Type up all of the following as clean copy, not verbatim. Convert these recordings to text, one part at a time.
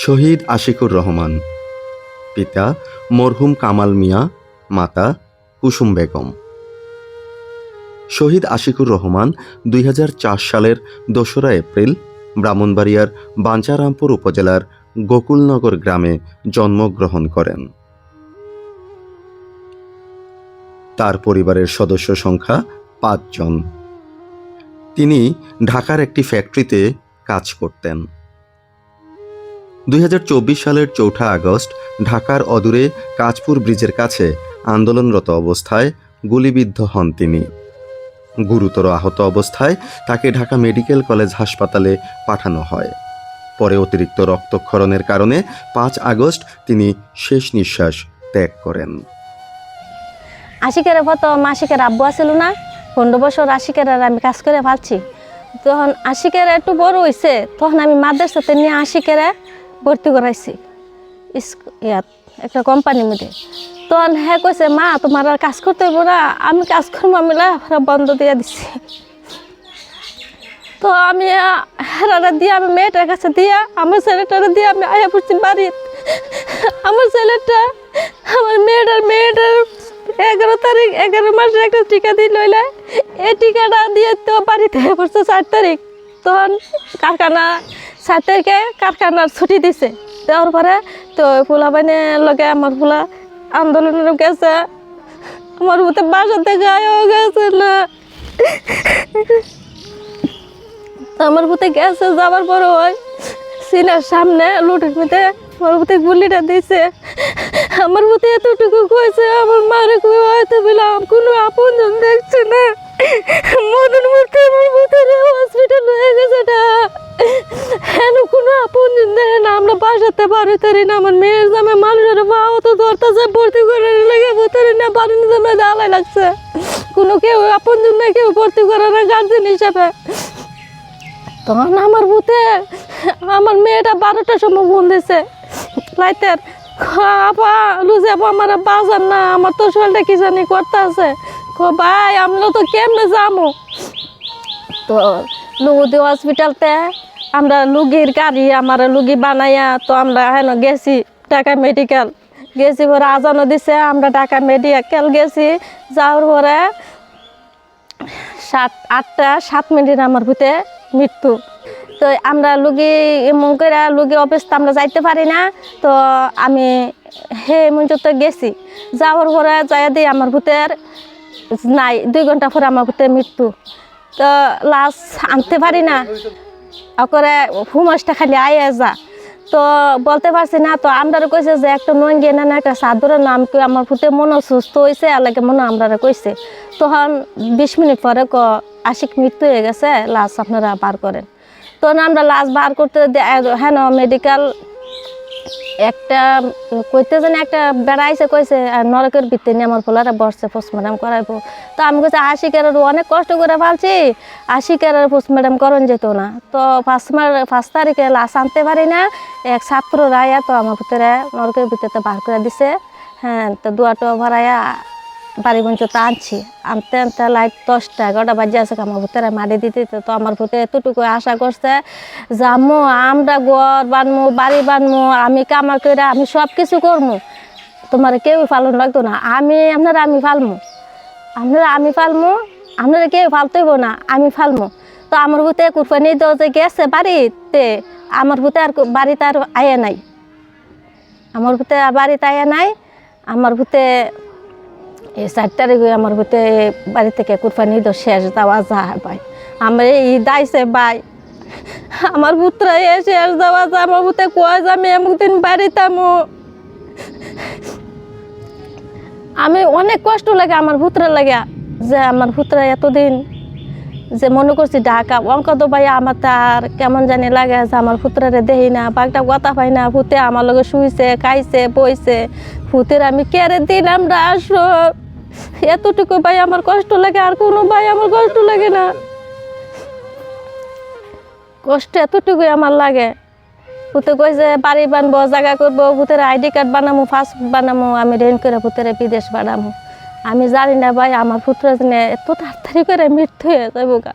শহীদ আশিকুর রহমান, পিতা মরহুম কামাল মিয়া, মাতা কুসুম বেগম। শহীদ আশিকুর রহমান 2004 সালের 2রা এপ্রিল ব্রাহ্মণবাড়িয়ার বাঞ্ছারামপুর উপজেলার গোকুলনগর গ্রামে জন্মগ্রহণ করেন। তার পরিবারের সদস্য সংখ্যা 5 জন। তিনি ঢাকার একটি ফ্যাক্টরিতে কাজ করতেন। 2024 সালের 4 আগস্ট ঢাকার অদূরে কাঁচপুর ব্রিজের কাছে আন্দোলনরত অবস্থায় গুলিবিদ্ধ হন তিনি। গুরুতর আহত অবস্থায় তাকে ঢাকা মেডিকেল কলেজ হাসপাতালে পাঠানো হয়। পরে অতিরিক্ত রক্তক্ষরণের কারণে 5 আগস্ট তিনি শেষ নিঃশ্বাস ত্যাগ করেন। আশিকের প্রথম আশিকের আব্বু আছিল না, 15 বছর আশিকের আর আমি কাজ করে পাচ্ছি। তখন আশিকের একটু বড় হয়েছে, তখন আমি মাদ্রাসাতে নিয়ে আশিকের ভর্তি করাইছি ইয়াত একটা কোম্পানির মধ্যে। তখন হ্যাঁ কইছে, মা তোমার আর কাজ করতে হইব না, আমি কাজ করবো, আমি বন্ধ দিয়ে দিচ্ছি। তো আমি হেরাটা দিয়ে আমি মেয়েটার কাছে দিয়া আমার ছেলেটার দিয়ে আমি আয়া পড়ছি বাড়ি। আমার ছেলেটা আমার মেয়েটার 11 তারিখ 11 মাসের একটা টিকা দিয়ে লইলে এই টিকাটা দিয়ে তো বাড়িতে পড়ছে 4 তারিখ। তখন কারখানা 4 তারিখে কারখানার ছুটি দিছে, দেওয়ার পরে তো পোলা বাইনের লগে আমার পোলা আন্দোলনের গেছে, আমার মতো বাসাতে গায়েও গেছে না। আমার বুতে গেছে, যাবার পরে ওই সিনার সামনে লুটের মধ্যে আমার বুতে গুলিটা দিয়েছে। আমার বুতে এতটুকু কইছে, আমার মারে কই হয়তো বললাম কোনো আপনজন দেখছে না, মদন মধ্যে আমার বুতে হসপিটাল হয়ে গেছে না, হেন কোনো আপনজন দেখে না, আমরা বাসাতে পারি না। আমার মেয়ের জামে মানুষের পাও তো ধরতেছে, ভর্তি করে লেগে ভর্তি না পারেনি, জামে দালাই লাগছে, কোনো কেউ আপনজন না, কেউ ভর্তি করে না গার্জেন হিসাবে। তখন আমার বুতে আমার মেয়েটা 12টার সময় ফোন দিছে লাইতের, আপা লুজে আপা আমার বাজার না, আমার তো শরীরটা কি জানি করতে আছে, ভাই আমরা তো কেমনে যাবো। তো লুগুদি হসপিটালতে আমরা লুগির গাড়ি আমার লুগি বানাইয়া তো আমরা হেন গেছি ঢাকা মেডিকেল গেছি, পরে আজানো দিছে, আমরা ঢাকা মেডিকেল গেছি। যাওয়ার পরে 8টা 7 মিনিট আমার ভূতে মৃত্যু। তো আমরা লুগি এমন করে লুগি অফিসটা আমরা যাইতে পারি না, তো আমি হে মঞ্চত গেছি, যাওয়ার পরে যাই দিই আমার ভূতের নাই, 2 ঘন্টা পরে আমার ভূতের মৃত্যু। তো লাশ আনতে পারি না, করে হুমাসটা খালি আয়ে যা, তো বলতে পারছি না। তো আমরা কইছে যে একটা নঙ্গি না একটা চাদরের নাম কি আমার ভূতে মনে সুস্থ হয়েছে, আলাকে মনে আমরা কইছে। তখন 20 মিনিট পরে আশিক মৃত্যু হয়ে গেছে, লাশ আপনারা বার করেন। তখন আমরা লাশ বার করতে হ্যাঁ মেডিকেল একটা কইতে জানি একটা বেড়াইছে, কইছে নরকের ভিতরে নিয়ে আমার পোলারা বসছে, পোস্টমর্টম করাইবো। তো আমি কইছি আশিকের অনেক কষ্ট করে ফেলছি, আশিকের পোস্টমর্টম করন যেত না। তো 5 তারিখে লাশ আনতে পারি না, এক ছাত্র রায়া তো আমার ভিতরে নরকের ভিতরে বার করে দিছে। হ্যাঁ, তো দুয়াটো ভরাইয়া বাড়ি বঞ্চতে আনতে লাইট 10টা 11টা বাজে আছে আমার ভূতেরা মারি দিতে। তো আমার ভূতে এতটুকু আশা করছে যামো আমরা ঘর বানমু, বাড়ি বানমু, আমি কামার করে আমি সব কিছু করবো, তোমার কেউ পালন লাগতো না, আপনারা আমি ফালমু, আপনারা কেউ ফালতেইব না, আমি ফালমু। তো আমার ভূতে কুরবানি দেওয়া যে গেছে বাড়িতে, আমার ভূতে আর বাড়িতে আর আয়া নাই, আমার ভূতে আর বাড়িতে আয়া নাই। আমার ভূতে 4 তারিখে আমার ভূতে বাড়ি থেকে কুরবানি ঈদ শেষ যাওয়া যায় ভাই, আমার ঈদ আইসে ভাই, আমার পুত্রা শেষ যাওয়া যায়, আমার ভূতে কয় যে আমি এমন দিন বাড়িতে আমি অনেক কষ্ট লাগে আমার পুত্রের লাগে, যে আমার পুত্রা এতদিন যে মনে করছি ঢাকা অঙ্ক তো ভাই আমার তার কেমন জানি লাগে যে আমার পুত্রারে দেই না, বাঘটা কথা পাই না, ভূতে আমার লগে শুইছে খাইছে বইছে, ভূতের আমি কেড়ে দিলাম আসো, এতটুকু ভাই আমার কষ্ট লাগে, আর কোনো ভাই আমার কষ্ট লাগে না, কষ্ট এতটুকুই আমার লাগে। ভূতে কইছে বাড়ি বানবো, জায়গা করবো, ভূতের আইডি কার্ড বানামো, পাসপোর্ট বানামো, আমি রেন করে ভূতের বিদেশ বানামো। আমি জানি না ভাই আমার পুত্র জন্য এত তাড়াতাড়ি করে মৃত্যু হয়ে যাবো গা।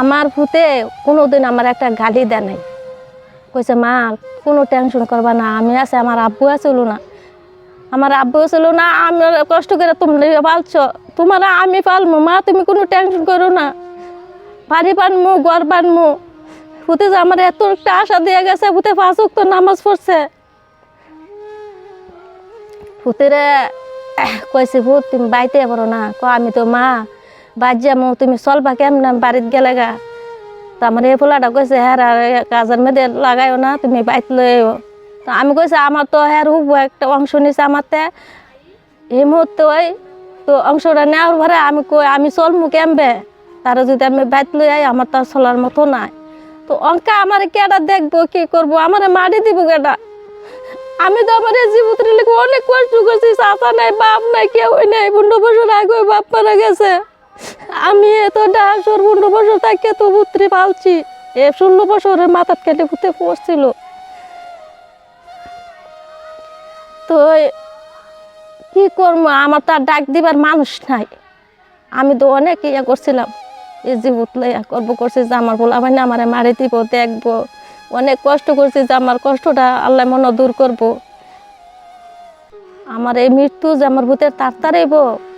আমার ভূতে কোনোদিন আমার একটা গালি দেয় নাই। কইছে মা কোনো টেনশন করবা না, আমি আছে, আমার আব্বু আছিল না, আমার আব্বু ছিল না, আমি কষ্ট করে তোমরা পালছ, তোমার আমি পালমু মা, তুমি কোনো টেনশন করো না, বাড়ি বানমু, ঘর বানমু। ভূতে যে আমার এত একটা আশা দিয়ে গেছে, ভূতে 5 ওয়াক্ত নামাজ পড়ছে। ভূতেরে কইছে ভূত তুমি বাইতে পারো না, আমি তো মা বাদ যাবো, তুমি চলবা কেমন বাড়িতে গেলে গা। তো আমার এই পোলাটা কইছে হ্যাঁ কাজের মেয়েদের লাগাইও না, তুমি বাইত লইও। তো আমি কইছে আমার তো হ্যাঁ হুব একটা অংশ নিছে আমারতে এই মুহূর্তে, ওই তো অংশটা নেওয়ার পরে আমি কই আমি চলমু কেমবে, তারা যদি আমি বাইত লই আই আমার তো চলার মতো নাই। তো অঙ্কা আমার কেটা দেখবো, কি করবো, আমার মাটি দিব কেটা। আমি তো আমার জীবনের লিখে অনেক কষ্ট করছি, চাচা নাই, বাপ নাই, কেউ নাই, 15 বছর আগে বাপ মারা গেছে। আমি এত ডাকর 15 বছর থাকে তো পুত্রি পালছি, 16 বছরের মাথার কেটে ভূতে পড়ছিল। তো কি করবো, আমার তো আর ডাক দিবার মানুষ নাই। আমি তো অনেক ইয়া করছিলাম, এই জীবত ইয়া করবো করছি যে আমার বলা মানে আমার মারি দিব, দেখবো, অনেক কষ্ট করছি যে আমার কষ্টটা আল্লাহ মনে দূর করবো। আমার এই মৃত্যু যে আমার ভূতের তাড়াতাড়িব,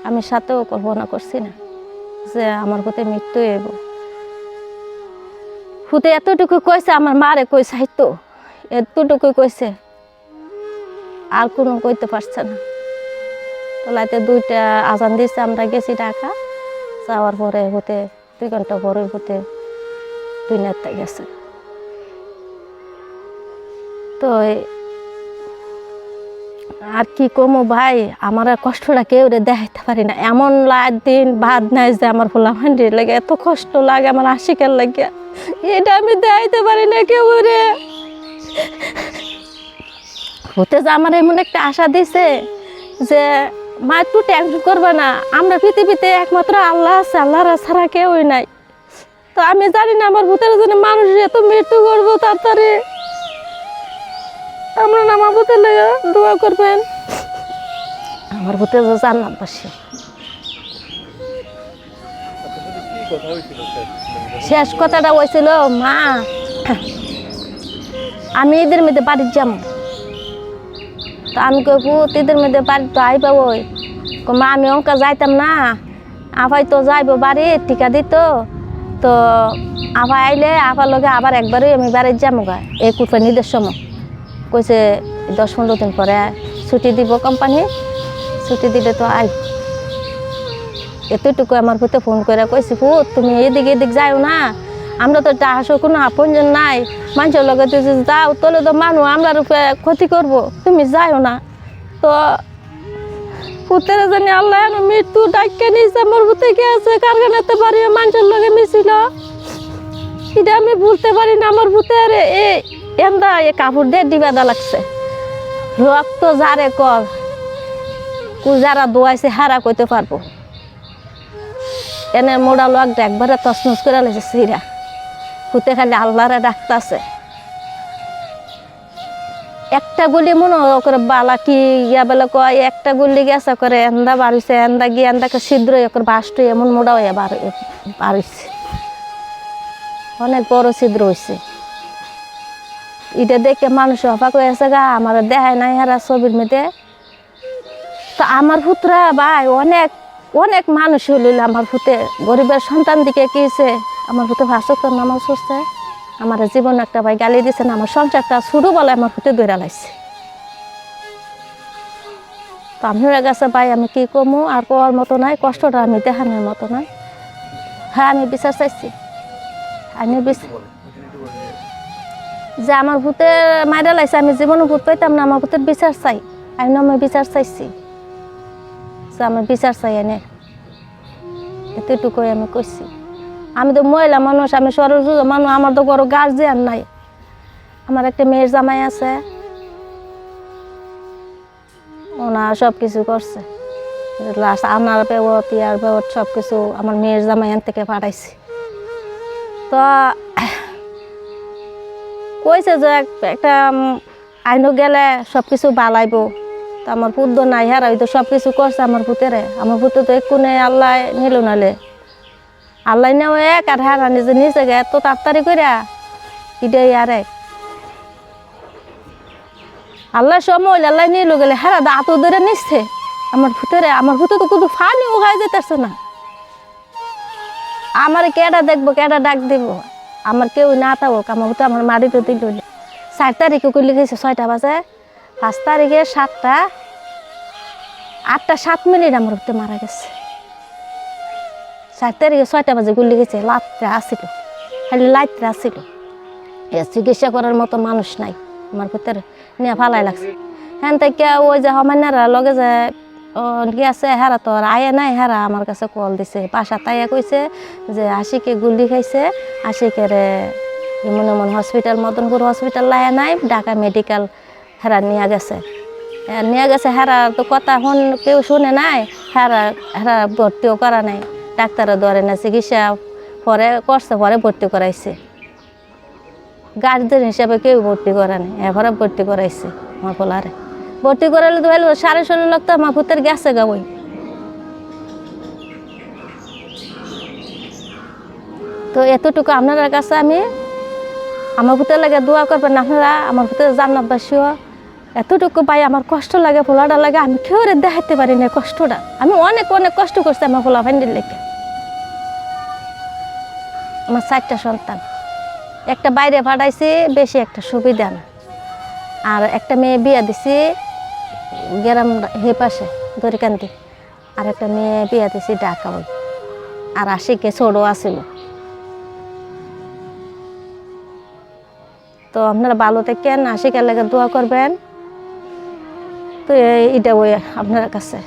আমি সাথেও কল্পনা করছি না যে আমার ভূতে মৃত্যু হইব। ভূতে এতটুকু কইছে, আমার মারে কই সাহিত্য এতটুকু কইছে, আর কোনো কইতে পারছে না। তো রাতে 2টা আজান দিছে, আমরা গেছি ঢাকা, যাওয়ার পরে ভূতে 2 ঘন্টা পরে ভূতে দুনিয়াতে গেছে। তো আর কি কমো ভাই, আমার আর কষ্টটা কেউ রে দেখাইতে পারি না। এমন দিন বাদ নাই যে আমার ফুলা ভান্ডির লাগে এত কষ্ট লাগে, আমার আশিকের লাগে, এটা আমি দেখাইতে পারি না কেউ রে। হতে যে আমার এমন একটা আশা দিছে যে মা একটু টেনশন করবে না, আমরা পৃথিবীতে একমাত্র আল্লাহ আছে, আল্লাহর ছাড়া কেউই নাই। তো আমি জানি না আমার ভূতের জন্য মানুষ এত মৃত্যু করবো তাড়াতাড়ি। আমরা আমার ভূতের লেগে দোয়া করবেন, আমার ভূতের জান্নাত বাসী। শেষ কথাটা হয়েছিল মা আমি এদের মধ্যে বাড়ির যাবো। তো আমি কই ভূত এদের মধ্যে বাড়ি তো আইবা, ওই মা আমি অঙ্কা যাইতাম না, আপাই তো যাইব বাড়ি টিকা দিত, তো আপা আইলে আপার লগে আবার একবারই আমি বাড়ির যাবো গা, এই কুরবানিদের সময় কইছে 10-15 দিন পরে ছুটি দিব কোম্পানি, ছুটি দিলে তো আই। এতটুকু আমার ভূতে ফোন করে কইছি ভূত তুমি এদিক যাও না, আমরা তো টাহাসো কোনো আপনজন নাই, মানুষের লগে তুই যদি যাও তাহলে তো মানুষ আমরা রূপে ক্ষতি করবো, তুমি যাও না। তো ভূতের জানি আল্লাহ মৃত্যু ডাক্কে নিয়েছে, আমার ভূতে গেছে কারখানাতে বাড়ি মানুষের লগে মিছিল, এটা আমি ভুলতে পারি না। আমার ভূতের এন্দা এ কাপড় দিয়ে ডিবাদা লাগছে, রক্ত যারে কর যারা দোয়াইছে হারা কইতে পারবো। এনে মোড়া লোক একবারে তসমস করে লাগছে সিরা, ভূতে খালি আল্লাহরে ডাকতেছে। একটা গুলি মনে করে বালা কি ইয়া বেলা কয়, একটা গুলি গেছে করে এন্দা বাড়িছে, এন্দা গিয়ে এন্দাকে ছিদ্র করে বাসটা এমন মোড়া হয়ে বাড়িছে, অনেক বড় ছিদ্র হয়েছে। এটা দেখে মানুষ অবাক হয়েছে গা, আমার দেখায় নাই হারা ছবির মধ্যে। তো আমার ভূতরা ভাই অনেক অনেক মানুষ হইল, আমার ভূতে গরিবের সন্তান দিকে কিছে, আমার ভূতে 5 ওয়াক্ত নামাজ পড়ছে, আমার জীবন একটা ভাই গালি দিছে না, আমার সংসারটা শুরু বলে আমার ভূতে দৌড়া লাইছে। তো আপনার কাছে ভাই আমি কি কমু, আর পাওয়ার মতো নাই, কষ্টটা আমি দেখানোর মতো নাই। হ্যাঁ আমি বিচার চাইছি, আমি যে আমার ভূতে মাইরা লাইছে, আমি জীবনে ভূত পাইতাম না, আমার ভূতের বিচার চাই, আমি বিচার চাইছি যে আমার বিচার চাই এনে, এতটুকুই আমি কইছি। আমি তো মহিলা মানুষ, আমি সরজ মানুষ, আমার তো বড় গার্জিয়ান নাই, আমার একটা মেয়ের জামাই আছে, ওনা সব কিছু করছে, লাস্ট আমার বেবত ইয়ার বেবত সব কিছু আমার মেয়ের জামাই এন থেকে পাঠাইছে। তো কইছে যে একটা আইনও গেলে সব কিছু বালাইব, তো আমার পুত্র নাই, হারা হয়তো সব কিছু করছে আমার ভূতেরে, আমার ভূতে তো একটু নেই, আল্লাহ নিল নালে আল্লাহ নেও এক, আর হারা নিজে নিচে গে এত তাড়াতাড়ি করে এটাই আর এক। আল্লাহ সব মহিলা আল্লাহ নিয়ে লো গেলে হ্যাঁ দাঁত ধরে নিচ্ছে আমার ভূতে তো কোনো ফানি উগাই যেতেছে না। আমার কেডা দেখবো, কেডা ডাক দেব, আমার কেউ না থাকুক, আমার ভূতে আমার মাটিতে দিল। 4 তারিখে গুলি গেছে 6টা বাজে, 5 তারিখে 7টা 8টা 7 মিনিট আমার ভূতে মারা গেছে। 4 তারিখে 6টা বাজে গুলি গেছে, লাত্রে আসিল, খালি লাইত্রে আসিল। চিকিৎসা করার মতো মানুষ নাই, আমার ভূতের নিয়ে ফালাই লাগছে। হ্যাঁ থেকে ওই যে হমান্যারা লগে যে গেছে হেরা তো আর আয়ে নাই, হেরা আমার কাছে কল দিছে, বাসা তাইয়া কইছে যে আশিকে গুলি খাইছে, আশিকের এমন হসপিটাল মদনপুর হসপিটাল লাইয়া নাই, ঢাকা মেডিকেল হেরা নিয়ে গেছে। হেরা তো কথা হন কেউ শুনে নাই, হেরা ভর্তিও করা নাই, ডাক্তারও ধরে না, চিকিৎসা পরে করছে, পরে ভর্তি করাইছে। গার্জেন হিসাবে কেউ ভর্তি করে নাই, এবারে ভর্তি করাইছে আমার পোলারে। ভর্তি করালে তো ভালো 16.5 লাখ তো আমার ভূতের গেছে গা। ওই তো এতটুকু আপনার কাছে আমি আমার ভূতের লাগে দোয়া করবেন আপনারা, আমার ভূতের জান্নাতবাসীও। এতটুকু পাই আমার কষ্ট লাগে, পোলাটা লাগে, আমি কেউ দেখাইতে পারি না কষ্টটা। আমি অনেক অনেক কষ্ট করছি আমার পোলা ভাইন্ডির লেগে। আমার 4টা সন্তান, একটা বাইরে পাঠাইছি, বেশি একটা সুবিধা না। আর একটা মেয়ে বিয়া দিছি গ্রাম হে পাশে দরিকান্দি, আর একটা মেয়ে বিয়া দিছি ঢাকা। ওই আর আশিকে ছোটো আসিল। তো আপনারা ভালো থাকেন, আশিকের লাগে দোয়া করবেন। তো এটা ওই আপনার কাছে।